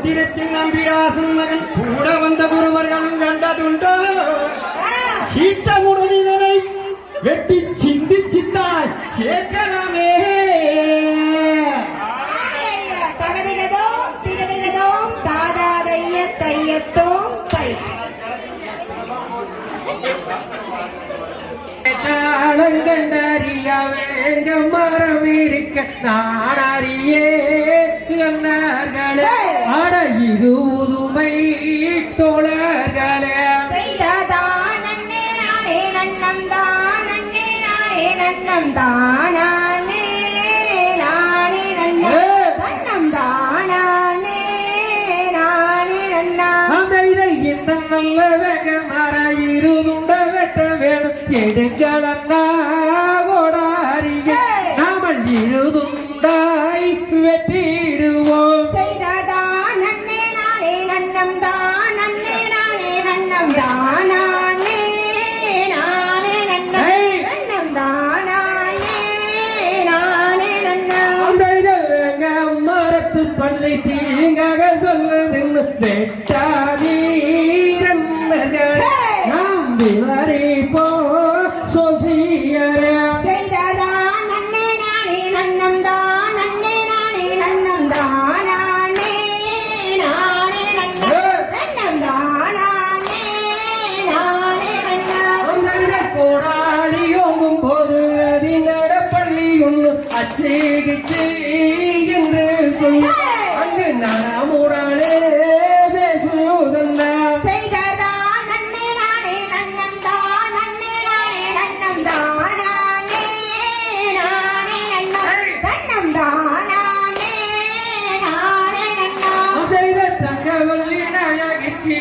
சத்திரத்தில் நம்பிராசன் மகன் கூட வந்த குருவர்களும் கண்டதுண்டோ சீட்டமுடனே வெட்டி சிந்திச்சித்தாய் சேர்க்கலாமே கண்டறிய வேங்க மரம் இருக்க நான் அறியே கண்ணர்களே அட இது உதுமை தோழர்களே நல்ல வேங்க மர இருதுண்ட வெட்ட வேணும் எடுங்களா கோடாரிய நாமல் இருதுண்டாய் வெட்டிடுவோம் செய்ததான் நன்னே நானே நன்னம் தான் நன்னே நானே நன்னம் தானே நானே நன்னம் தானே நானே நன்னம் அந்த இதை வேங்க மரத்து பள்ளி தீங்காக சொல்லுதுன்னு வெட்டாதீ போ சோசியரே செய்ததான் நன்னே நானே நன்னம் தான் நன்னே நானே நன்னம் தானே நானே நன்னம் தானே நானே நன்னம் கோடாளி ஓங்கும் போது அதிநட பள்ளி ஒன்று அச்சேகிச்சு என்று சொல்லி அங்கு நரமுடனே பேசுதந்தா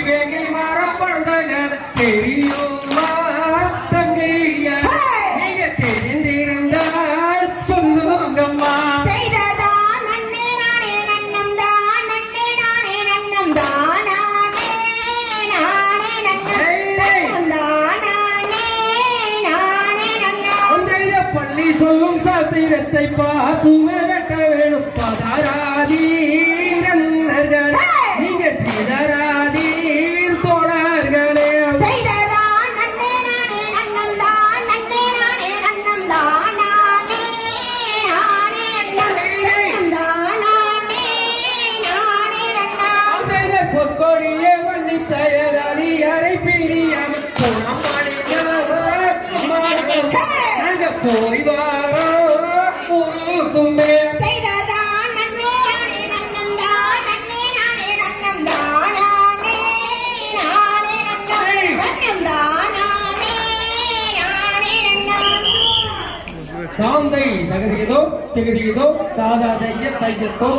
வேங்கை மரம் பழந்தங்கள் தெரியுமா தங்கையா நீங்க தெரிந்திருந்தால் சொல்லுங்கம்மா செய்ததான் நன்னே நானே நன்னம் தான் நன்னே நானே நன்னம் தானே நானே நன்னம் தானே நானே நன்னம் பள்ளி சொல்லும் சாத்திரத்தை பார்த்துமே வெட்ட வேணும் பதாராதி நீங்க சீதராதி பொற்கொடியே வள்ளி தயாரி அரை பிரியாம நாங்க போய் வாரோமே செய்ததான் நன்னே நானே நன்னம் தான் நன்னே நானே நன்னம் தானே நானே நன்னம் தானே நானே நன்னம் தாந்தை தகுதியதோ தாதா தைய தையத்தோ